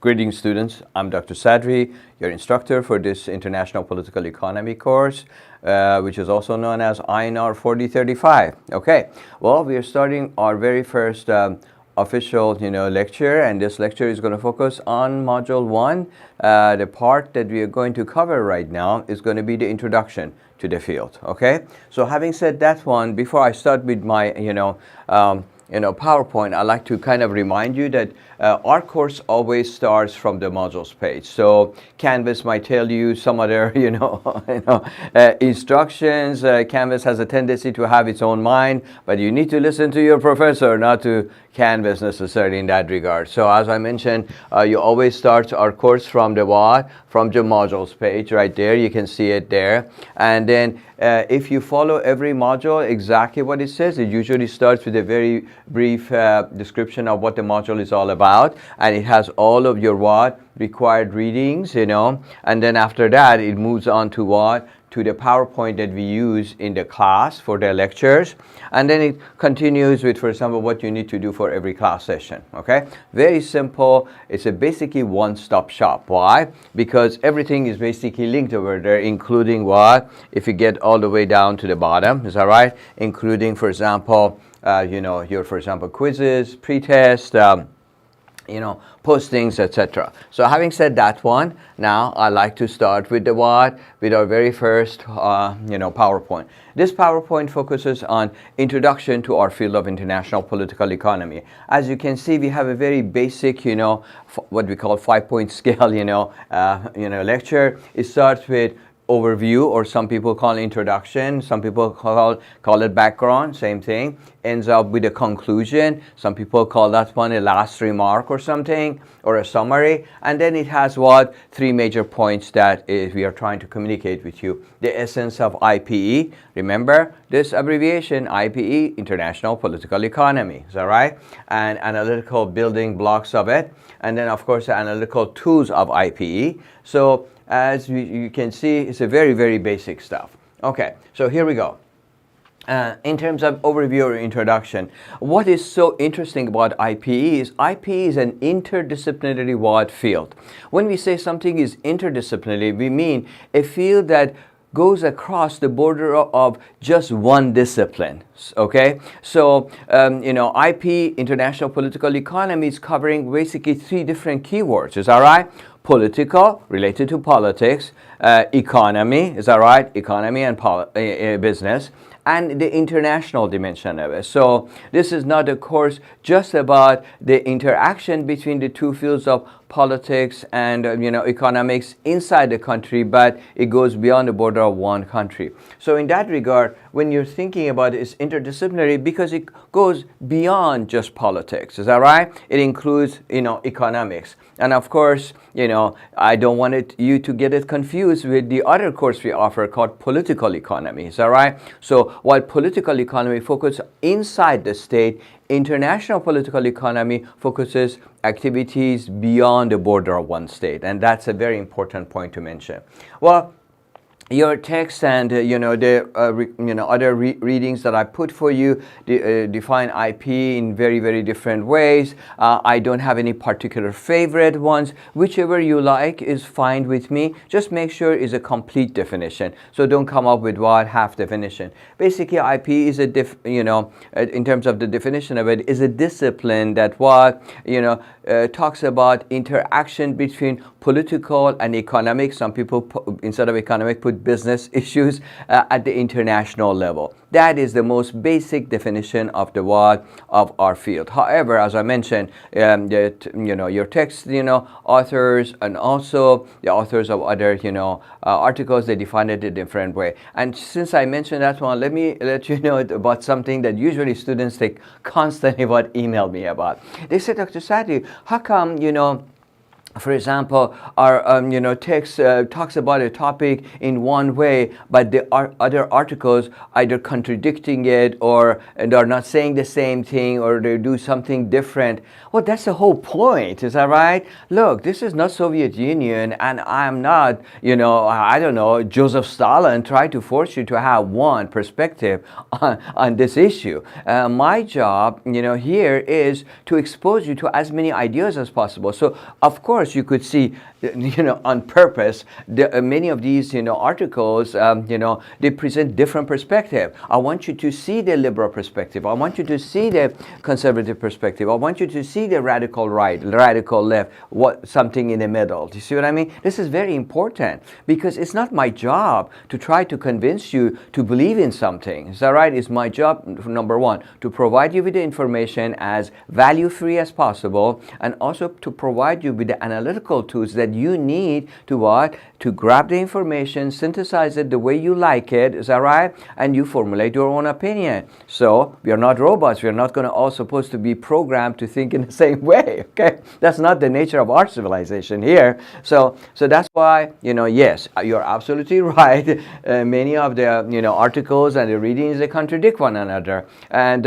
Greetings students, I'm Dr. Sadri, your instructor for this International Political Economy course, which is also known as INR4035. Okay, well, we are starting our very first official lecture, and this lecture is going to focus on Module 1. The part that we are going to cover right now is going to be the introduction to the field. Okay, so having said that one, before I start with my PowerPoint, I'd like to kind of remind you that our course always starts from the modules page. So Canvas might tell you some other, instructions. Canvas has a tendency to have its own mind, but you need to listen to your professor, not to Canvas necessarily in that regard. So as I mentioned, you always start our course from the what? From the modules page right there. You can see it there. And then if you follow every module exactly what it says, it usually starts with a very brief description of what the module is all about, and it has all of your what? Required readings, and then after that it moves on to what? To the PowerPoint that we use in the class for the lectures, and then it continues with, for example, what you need to do for every class session. Okay, very simple. It's a basically one-stop shop. Why? Because everything is basically linked over there, including what? If you get all the way down to the bottom, is that right? Including, for example, your, for example, quizzes, pre-test, postings, etc. So having said that one, now I like to start with the what? With our very first, PowerPoint. This PowerPoint focuses on introduction to our field of international political economy. As you can see, we have a very basic, what we call 5-point scale, lecture. It starts with overview, or some people call it introduction, some people call it background, same thing. Ends up with a conclusion. Some people call that one a last remark or something, or a summary. And then it has what? 3 major points that we are trying to communicate with you. The essence of IPE. Remember this abbreviation, IPE, International Political Economy. Is that right? And analytical building blocks of it. And then, of course, the analytical tools of IPE. So as you can see, it's a very, very basic stuff. Okay, so here we go. In terms of overview or introduction, what is so interesting about IPE is IPE is an interdisciplinary wide field. When we say something is interdisciplinary, we mean a field that goes across the border of just one discipline. Okay, so IPE, International Political Economy, is covering basically 3 different keywords. Is that right? Political, related to politics, economy, is that right? Economy and business, and the international dimension of it. So this is not a course just about the interaction between the 2 fields of politics and economics inside the country, but it goes beyond the border of one country. So in that regard, when you're thinking about it, it's interdisciplinary because it goes beyond just politics. Is that right? It includes economics. And of course, I don't want you to get it confused with the other course we offer called political economy. Is that right? So while political economy focuses inside the state, international political economy focuses activities beyond the border of one state. And that's a very important point to mention. Well, your text and the other readings that I put for you define IP in very, very different ways. I don't have any particular favorite ones. Whichever you like is fine with me. Just make sure it's a complete definition. So don't come up with what half definition. Basically, IP is a in terms of the definition of it, is a discipline that talks about interaction between political and economic. Some people instead of economic put business issues at the international level. That is the most basic definition of the what of our field. However, as I mentioned, your text, authors, and also the authors of other, articles, they define it a different way. And since I mentioned that one, let me let you know about something that usually students constantly email me about. They say, Dr. Sadri, how come, for example, our text talks about a topic in one way, but the other articles either contradicting it, or they're not saying the same thing, or they do something different. Well, that's the whole point. Is that right? Look, this is not Soviet Union, and I'm not, I don't know, Joseph Stalin trying to force you to have one perspective on this issue. My job, here is to expose you to as many ideas as possible. So, of course, course, you could see, on purpose, many of these, articles, they present different perspective. I want you to see the liberal perspective. I want you to see the conservative perspective. I want you to see the radical right, radical left, something in the middle. Do you see what I mean? This is very important because it's not my job to try to convince you to believe in something. Is that right? It's my job, number one, to provide you with the information as value-free as possible, and also to provide you with the analytical tools that you need to what? To grab the information, synthesize it the way you like it. Is that right? And you formulate your own opinion. So we are not robots. We are not going to all supposed to be programmed to think in the same way. Okay, that's not the nature of our civilization here. So that's why, yes, you're absolutely right. Many of the articles and the readings, they contradict one another, and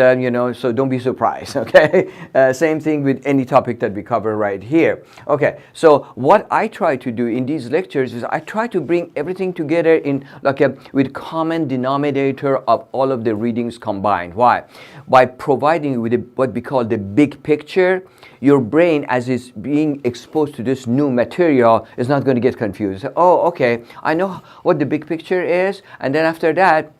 so don't be surprised. Okay, same thing with any topic that we cover right here. Okay, so what I try to do in these lectures is I try to bring everything together in with common denominator of all of the readings combined. Why? By providing you with what we call the big picture. Your brain, as it's being exposed to this new material, is not going to get confused. Oh, okay, I know what the big picture is, and then after that,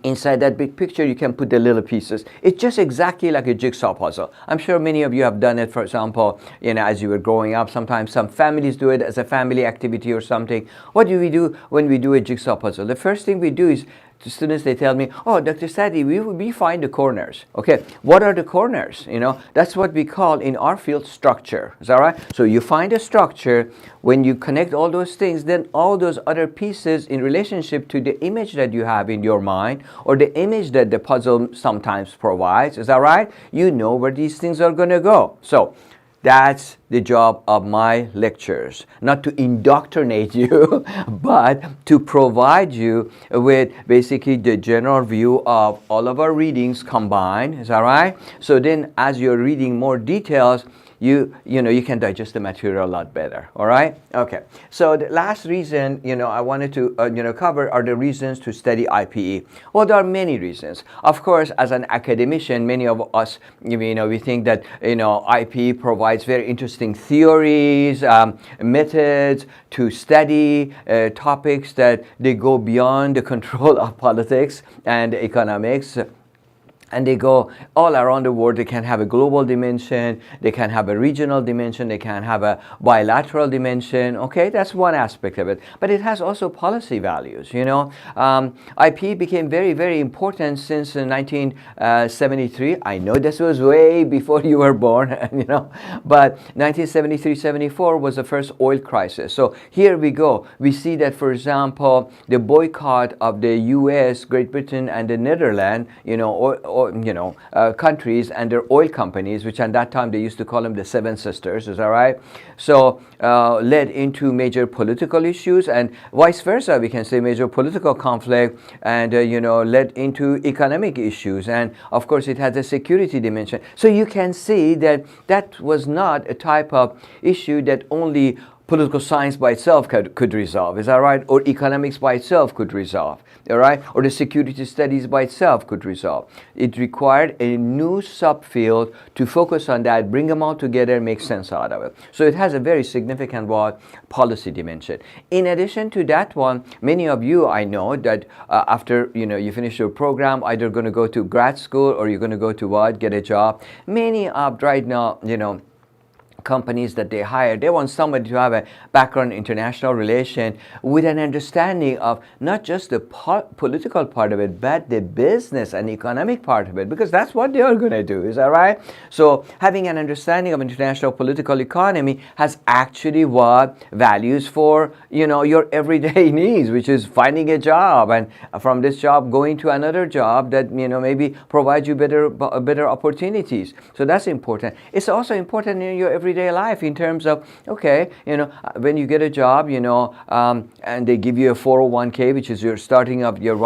inside that big picture, you can put the little pieces. It's just exactly like a jigsaw puzzle. I'm sure many of you have done it, for example, as you were growing up. Sometimes some families do it as a family activity or something. What do we do when we do a jigsaw puzzle? The first thing we do is, the students, they tell me, oh, Dr. Sadi, we find the corners. Okay, what are the corners? That's what we call in our field structure. Is that right? So you find a structure. When you connect all those things, then all those other pieces in relationship to the image that you have in your mind, or the image that the puzzle sometimes provides. Is that right? You know where these things are going to go. So that's the job of my lectures, not to indoctrinate you, but to provide you with basically the general view of all of our readings combined. Is that right? So then as you're reading more details, you can digest the material a lot better. All right? Okay. So the last reason, I wanted to, cover are the reasons to study IPE. Well, there are many reasons. Of course, as an academician, many of us, we think that, IPE provides very interesting theories, methods to study topics that they go beyond the control of politics and economics. And they go all around the world. They can have a global dimension, they can have a regional dimension, they can have a bilateral dimension. Okay, that's one aspect of it. But it has also policy values. IPE became very, very important since 1973. I know this was way before you were born, but 1973-74 was the first oil crisis. So here we go. We see that, for example, the boycott of the U.S., Great Britain, and the Netherlands, countries and their oil companies, which at that time they used to call them the Seven Sisters. Is that right? So led into major political issues, and vice versa. We can say major political conflict, and led into economic issues, and of course it has a security dimension. So you can see that that was not a type of issue that only political science by itself could resolve. Is that right? Or economics by itself could resolve. All right? Or the security studies by itself could resolve. It required a new subfield to focus on that, bring them all together, make sense out of it. So it has a very significant policy dimension. In addition to that one, many of you, I know that after you finish your program, either going to go to grad school or you're going to go to get a job. Many of right now, companies that they hire, they want somebody to have a background in international relation with an understanding of not just the political part of it, but the business and economic part of it, because that's what they are going to do. Is that right? So having an understanding of international political economy has actually values for your everyday needs, which is finding a job, and from this job going to another job that maybe provides you better opportunities. So that's important. It's also important in your everyday life in terms of, okay, when you get a job, and they give you a 401k, which is your starting of your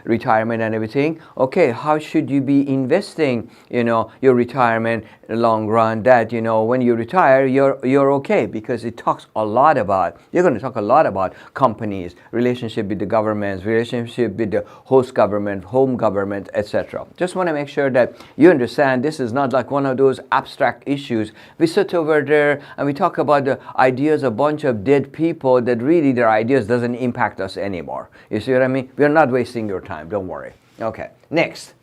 retirement and everything. Okay, how should you be investing, your retirement long run, that, when you retire, you're okay, because it talks a lot about, you're going to talk a lot about companies, relationship with the governments, relationship with the host government, home government, etc. Just want to make sure that you understand this is not like one of those abstract issues. We sit over over there and we talk about the ideas of a bunch of dead people that really their ideas doesn't impact us anymore. You see what I mean? We're not wasting your time, don't worry. Okay, next.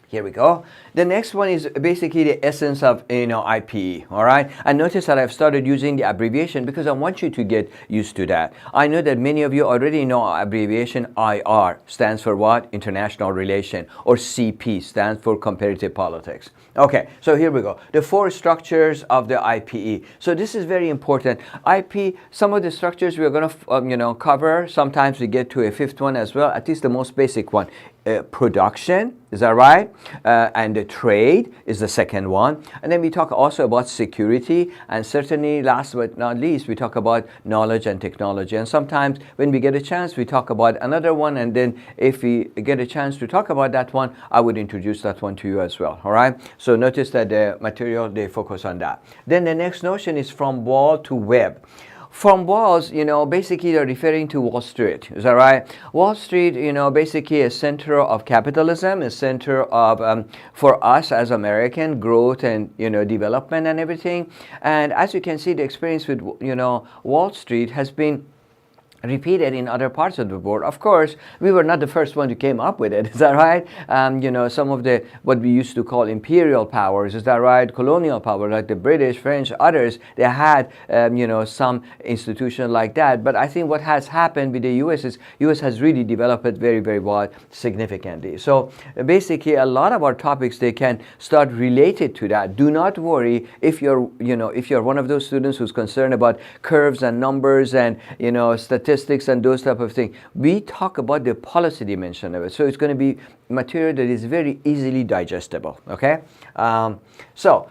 Here we go. The next one is basically the essence of IPE. All right. And notice that I've started using the abbreviation because I want you to get used to that. I know that many of you already know our abbreviation. IR stands for what? International Relation, or CP stands for Comparative Politics. Okay, so here we go. The four structures of the IPE. So this is very important. IP, some of the structures we're going to cover. Sometimes we get to a fifth one as well. At least the most basic one. Production, is that right? And the trade is the second one. And then we talk also about security, and certainly last but not least we talk about knowledge and technology. And sometimes when we get a chance we talk about another one, and then if we get a chance to talk about that one, I would introduce that one to you as well. All right, so notice that the material, they focus on that. Then the next notion is from wall to web. From walls, basically they're referring to Wall Street. Is that right? Wall Street, basically a center of capitalism, a center of, for us as American, growth and, development and everything. And as you can see, the experience with, Wall Street has been repeated in other parts of the world. Of course, we were not the first one who came up with it. Is that right? Some of the what we used to call imperial powers. Is that right? Colonial power, like the British, French, others. They had some institution like that. But I think what has happened with the U.S. is U.S. has really developed it very, very well, significantly. So basically, a lot of our topics, they can start related to that. Do not worry if you're one of those students who's concerned about curves and numbers and statistics and those type of things. We talk about the policy dimension of it, so it's going to be material that is very easily digestible. Okay, so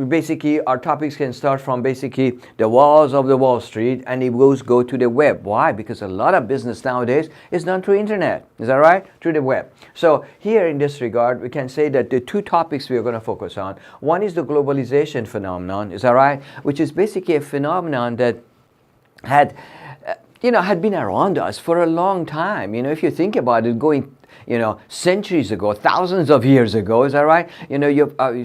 basically our topics can start from basically the walls of the Wall Street, and it will go to the web. Why? Because a lot of business nowadays is done through internet. Is that right? Through the web. So here in this regard, we can say that the two topics we are going to focus on. One is the globalization phenomenon. Is that right? Which is basically a phenomenon that had been around us for a long time. If you think about it, going centuries ago, thousands of years ago. Is that right?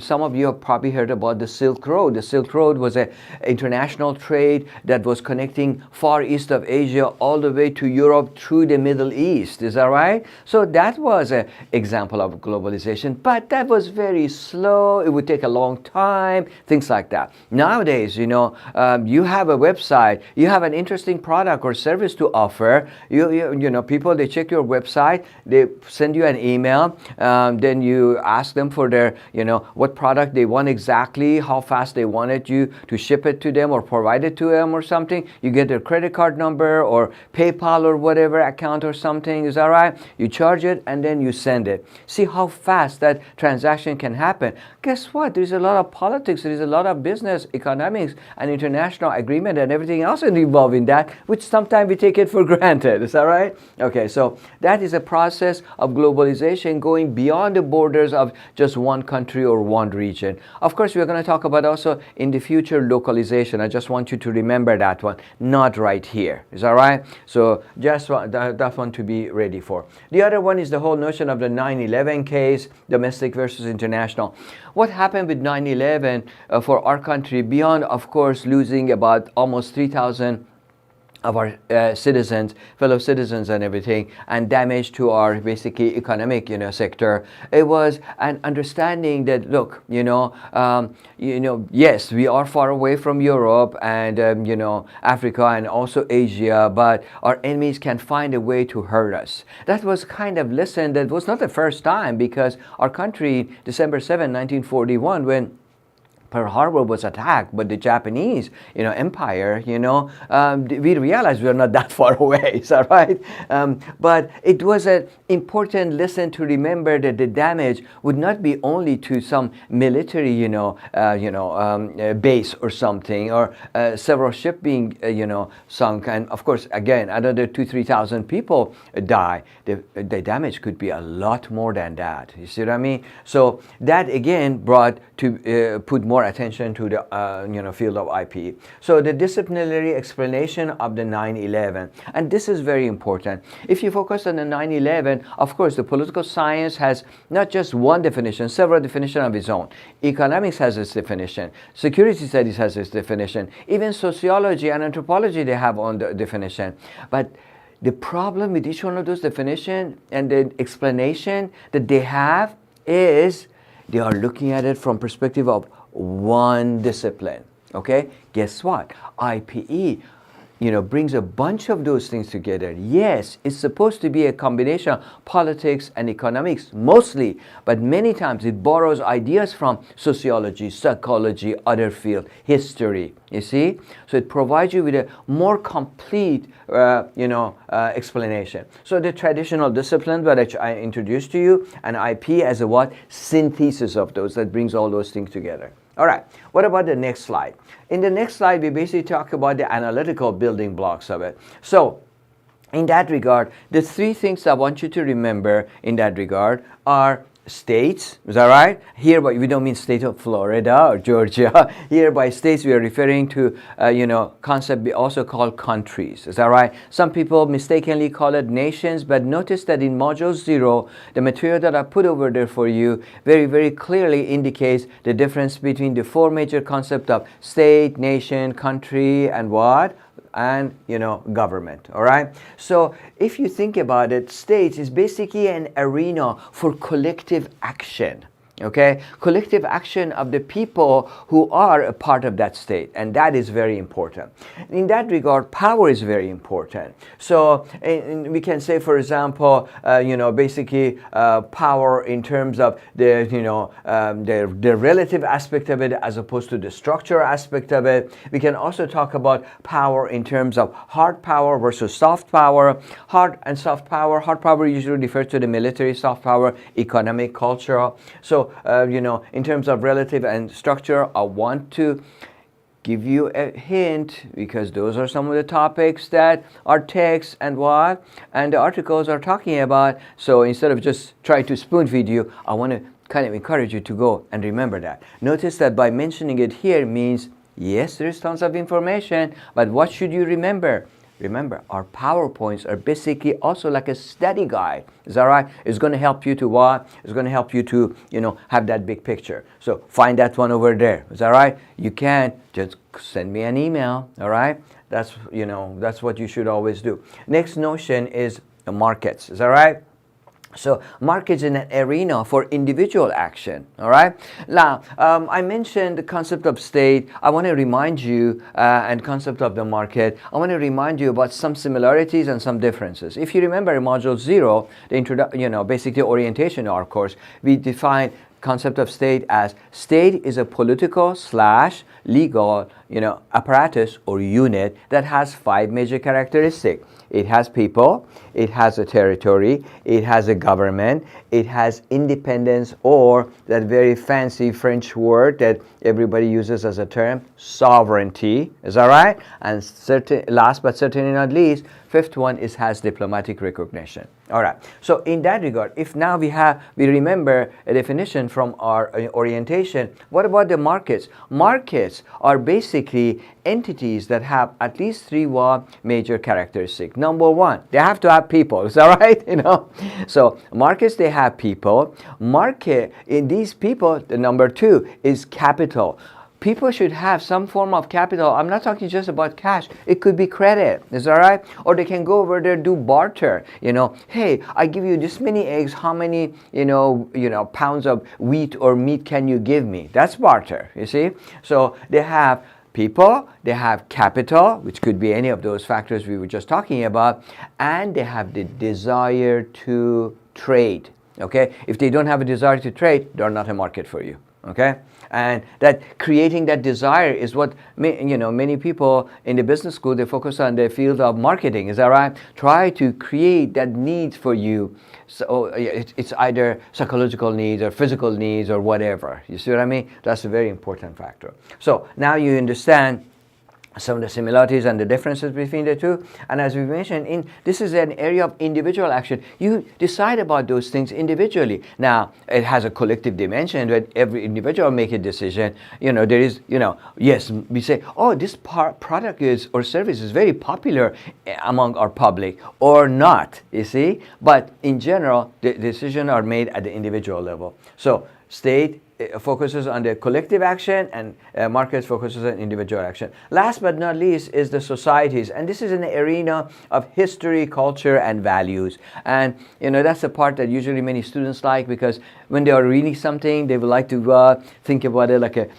Some of you have probably heard about the Silk Road. The Silk Road was an international trade that was connecting far east of Asia all the way to Europe through the Middle East. Is that right? So that was an example of globalization, but that was very slow. It would take a long time, things like that. Nowadays, you have a website, you have an interesting product or service to offer. People, they check your website, they send you an email, then you ask them for their, what product they want exactly, how fast they wanted you to ship it to them or provide it to them or something. You get their credit card number or PayPal or whatever account or something. Is that right? You charge it and then you send it. See how fast that transaction can happen. Guess what? There's a lot of politics, there's a lot of business, economics, and international agreement and everything else involved in that, which sometimes we take it for granted. Is that right? Okay, so that is a process of globalization going beyond the borders of just one country or one region. Of course, we're going to talk about also in the future localization. I just want you to remember that one, not right here. Is that right? So just that one to be ready for. The other one is the whole notion of the 9/11 case, domestic versus international. What happened with 9/11 for our country, beyond, of course, losing about almost 3,000 of our fellow citizens and everything, and damage to our basically economic sector. It was an understanding that, look, yes, we are far away from Europe and Africa and also Asia, but our enemies can find a way to hurt us. That was kind of lesson that was not the first time, because our country, December 7, 1941, when Pearl Harbor was attacked, but the Japanese, empire, we realized we are not that far away. Is that right? But it was an important lesson to remember that the damage would not be only to some military, base or something, or several ships being, sunk, and of course, again, another 2,000-3,000 people die. The damage could be a lot more than that. You see what I mean? So that again brought to put more more attention to the field of IPE. So the disciplinary explanation of the 9/11, and this is very important. If you focus on the 9/11, of course, the political science has not just one definition, several definitions of its own. Economics has its definition. Security studies has its definition. Even sociology and anthropology, they have on the definition. But the problem with each one of those definitions and the explanation that they have is they are looking at it from perspective of one discipline. Okay? Guess what? IPE, brings a bunch of those things together. Yes, it's supposed to be a combination of politics and economics mostly, but many times it borrows ideas from sociology, psychology, other field, history. You see? So it provides you with a more complete, explanation. So the traditional discipline that I introduced to you, and IP as a what? Synthesis of those that brings all those things together. All right, what about the next slide? In the next slide, we basically talk about the analytical building blocks of it. So in that regard, the three things I want you to remember in that regard are states. Is that right? Here, we don't mean state of Florida or Georgia. Here by states, we are referring to, concept we also call countries. Is that right? Some people mistakenly call it nations, but notice that in Module 0, the material that I put over there for you very, very clearly indicates the difference between the four major concepts of state, nation, country, and what? And government. All right, so if you think about it, states is basically an arena for collective action. Okay, collective action of the people who are a part of that state, and that is very important. In that regard, power is very important. So we can say, for example, basically power in terms of the the relative aspect of it as opposed to the structural aspect of it. We can also talk about power in terms of hard power versus soft power. Hard and soft power. Hard power usually refers to the military. Soft power, economic, cultural. So in terms of relative and structure, I want to give you a hint because those are some of the topics that our text and what and the articles are talking about. So instead of just trying to spoon feed you, I want to kind of encourage you to go and remember that. Notice that by mentioning it here means, yes, there's tons of information, but what should you remember? Remember, our PowerPoints are basically also like a study guide. Is that right? It's going to help you to what? It's going to help you to, have that big picture. So find that one over there. Is that right? You can just send me an email. All right? That's what you should always do. Next notion is the markets. Is that right? So markets in an arena for individual action. All right. Now, I mentioned the concept of state. I want to remind you, and concept of the market. I want to remind you about some similarities and some differences. If you remember in Module 0, the basically orientation of our course, we define concept of state as state is a political / legal, apparatus or unit that has 5 major characteristics. It has people, it has a territory, it has a government, it has independence, or that very fancy French word that everybody uses as a term, sovereignty. Is that right? And last but certainly not least, fifth one is has diplomatic recognition. All right. So in that regard, if now we remember a definition from our orientation, what about the markets? Markets are basically entities that have at least 3 major characteristics. Number 1, they have to have people. Is that right? So markets, they have people. Market in these people, the number 2 is capital. People should have some form of capital. I'm not talking just about cash. It could be credit. Is that right? Or they can go over there, do barter. Hey, I give you this many eggs. How many, pounds of wheat or meat can you give me? That's barter, you see? So they have people, they have capital, which could be any of those factors we were just talking about, and they have the desire to trade. Okay? If they don't have a desire to trade, they're not a market for you. Okay? And that creating that desire is what many people in the business school, they focus on the field of marketing. Is that right? Try to create that need for you. So it's either psychological needs or physical needs or whatever. You see what I mean? That's a very important factor. So now you understand some of the similarities and the differences between the two. And as we mentioned, this is an area of individual action. You decide about those things individually. Now, it has a collective dimension when every individual make a decision. There is, yes, we say, oh, this product is or service is very popular among our public or not, you see. But in general, the decisions are made at the individual level. So state focuses on the collective action, and markets focuses on individual action. Last but not least is the societies, and this is an arena of history, culture, and values. And that's the part that usually many students like, because when they are reading something, they would like to think about it like a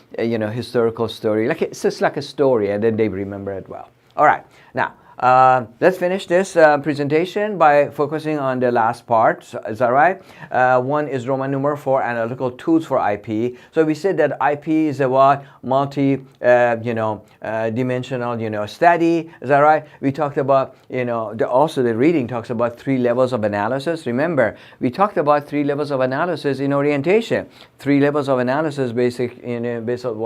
historical story, it's just like a story, and then they remember it well. All right, now let's finish this presentation by focusing on the last part. Is that right? One is Roman numeral 4, analytical tools for IPE. So we said that IPE is a what? Dimensional, study. Is that right? We talked about, also the reading talks about 3 levels of analysis. Remember, we talked about 3 levels of analysis in orientation. 3 levels of analysis, based on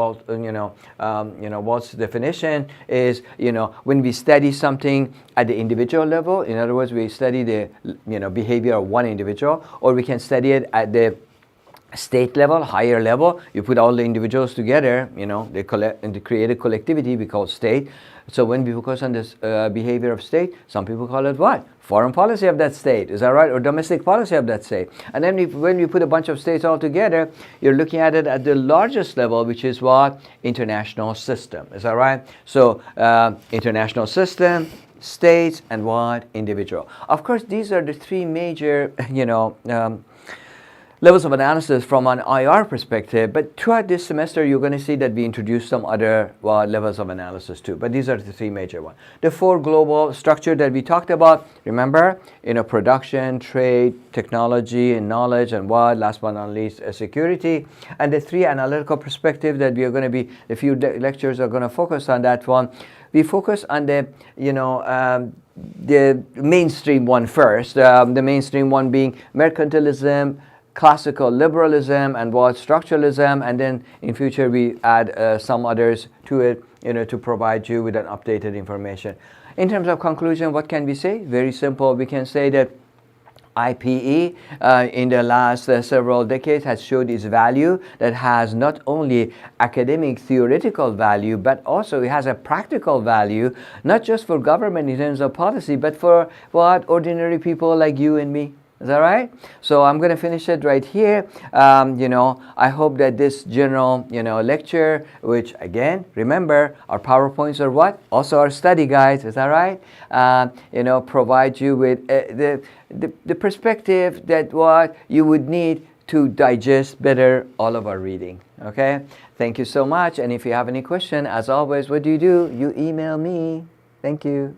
Walt's definition is, when we study something at the individual level. In other words, we study the behavior of one individual, or we can study it at the state level, higher level. You put all the individuals together, they collect and they create a collectivity we call state. So when we focus on this behavior of state, some people call it what? Foreign policy of that state, is that right? Or domestic policy of that state. And then when we put a bunch of states all together, you're looking at it at the largest level, which is what? International system, is that right? So international system, states, and what? Individual. Of course, these are the 3 major, levels of analysis from an IR perspective, but throughout this semester you're going to see that we introduce some other levels of analysis too, but these are the 3 major ones. The 4 global structure that we talked about, remember, production, trade, technology, and knowledge, and what, last but not least, security. And the 3 analytical perspective that we are going to be, a few lectures are going to focus on that one. We focus on the mainstream one first, the mainstream one being mercantilism, classical liberalism, and what, structuralism, and then in future we add some others to it, to provide you with an updated information. In terms of conclusion, what can we say? Very simple. We can say that IPE in the last several decades has showed its value, that has not only academic theoretical value, but also it has a practical value, not just for government in terms of policy, but for what, ordinary people like you and me. Is that right? So I'm going to finish it right here. I hope that this general, lecture, which again, remember, our PowerPoints are what? Also our study guides. Is that right? Provide you with the perspective that what you would need to digest better all of our reading. Okay? Thank you so much. And if you have any question, as always, what do? You email me. Thank you.